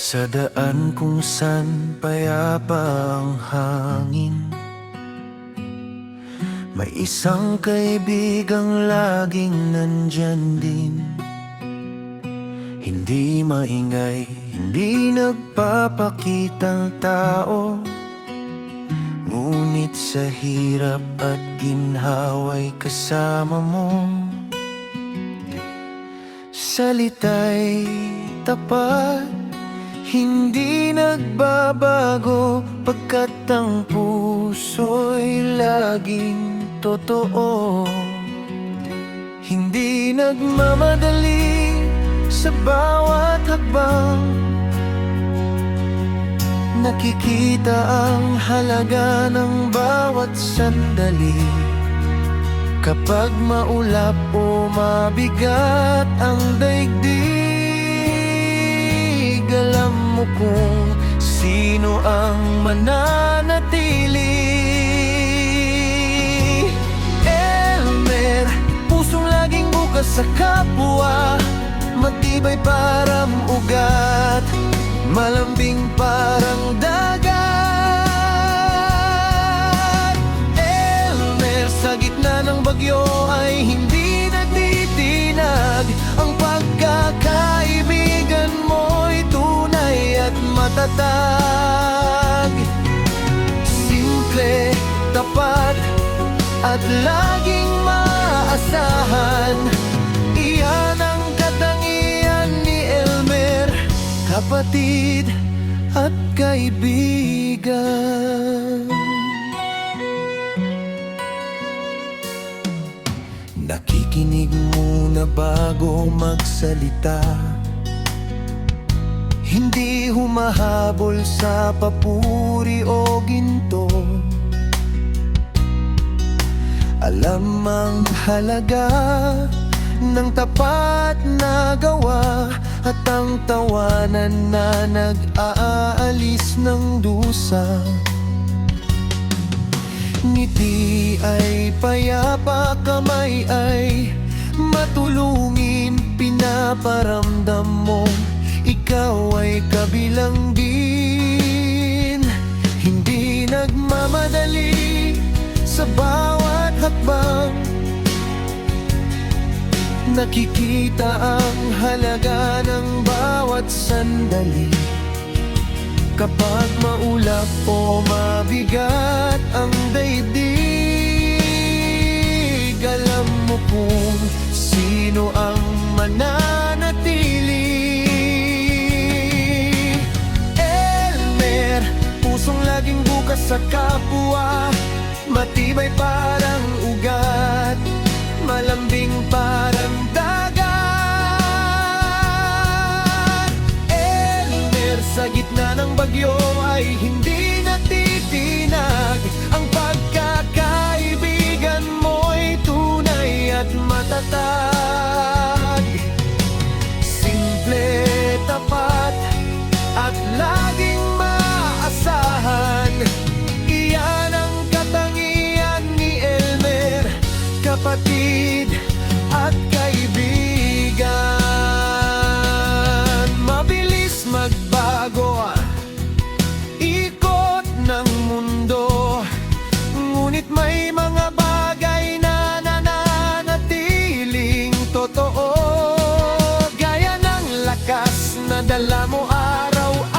Sa daan kung san payapa ang hangin, may isang kaibigang laging nandyan din. Hindi maingay, hindi nagpapakitang tao, ngunit sa hirap at ginhawa'y kasama mo. Salita'y tapat, hindi nagbabago, pagkat ang puso'y laging totoo. Hindi nagmamadali sa bawat hakbang, nakikita ang halaga ng bawat sandali. Kapag maulap o mabigat ang daigdig, alam mo kung sino ang mananatili. Elmer, pusong laging bukas sa kapwa, matibay parang ugat, malambing parang dagat. Elmer, sa gitna ng bagyo ay hindi nagtitinag, ang pagkakaibigan mo'y tunay at matatag. Simple, tapat, at laging maaasahan, iyan ang katangian ni Elmer, kapatid at kaibigan. Nakikinig muna bago magsalita, hindi humahabol sa papuri o ginto. Alam ang halaga ng tapat na gawa, at ang tawanan na nag-aalis ng dusa. Ngiti ay payapa, kamay ay matulungin, pinaparamdam mo ikaw ay kabilang din. Hindi nagmamadali sa bawat hakbang, nakikita ang halaga ng bawat sandali. Kapag maulap o mabigat ang daigdig, alam mo kung sino ang mananatili. Elmer, pusong laging bukas sa kapwa, matibay parang ugat, malambing parang dagat. Elmer, sa gitna ng bagyo ay hindi natitinag, ang pagkakaibigan mo'y tunay at matatag. Simple, tapat, at laging maaasahan, iyan ang katangian ni Elmer, kapatid at kaibigan. Mabilis magbago ikot ng mundo, ngunit may mga bagay na nananatiling totoo, gaya ng lakas na dala mo araw-araw,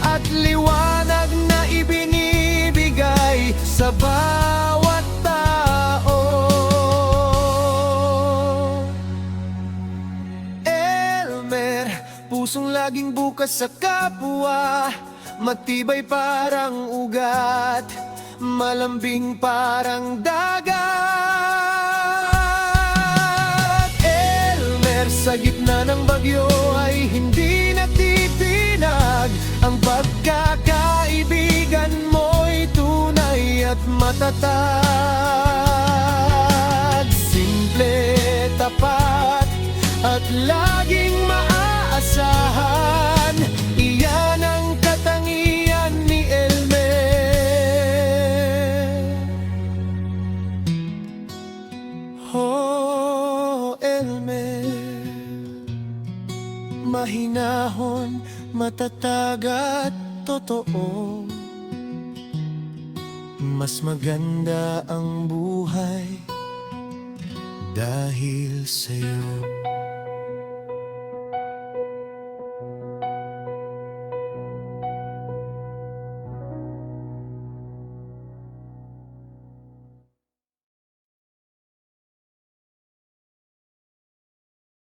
at liwanag na ibinibigay sa bawat tao. Elmer, pusong laging bukas sa kapwa, matibay parang ugat, malambing parang dagat. Elmer, sa gitna ng bagyo ay hindi natitinag, ang pagkakaibigan mo'y tunay at matatag. Simple, tapat, at laging maaasahan, iyan ang katangian ni Elmer. Oh, Elmer, mahinahon, matatag at totoo. Mas maganda ang buhay dahil sa'yo.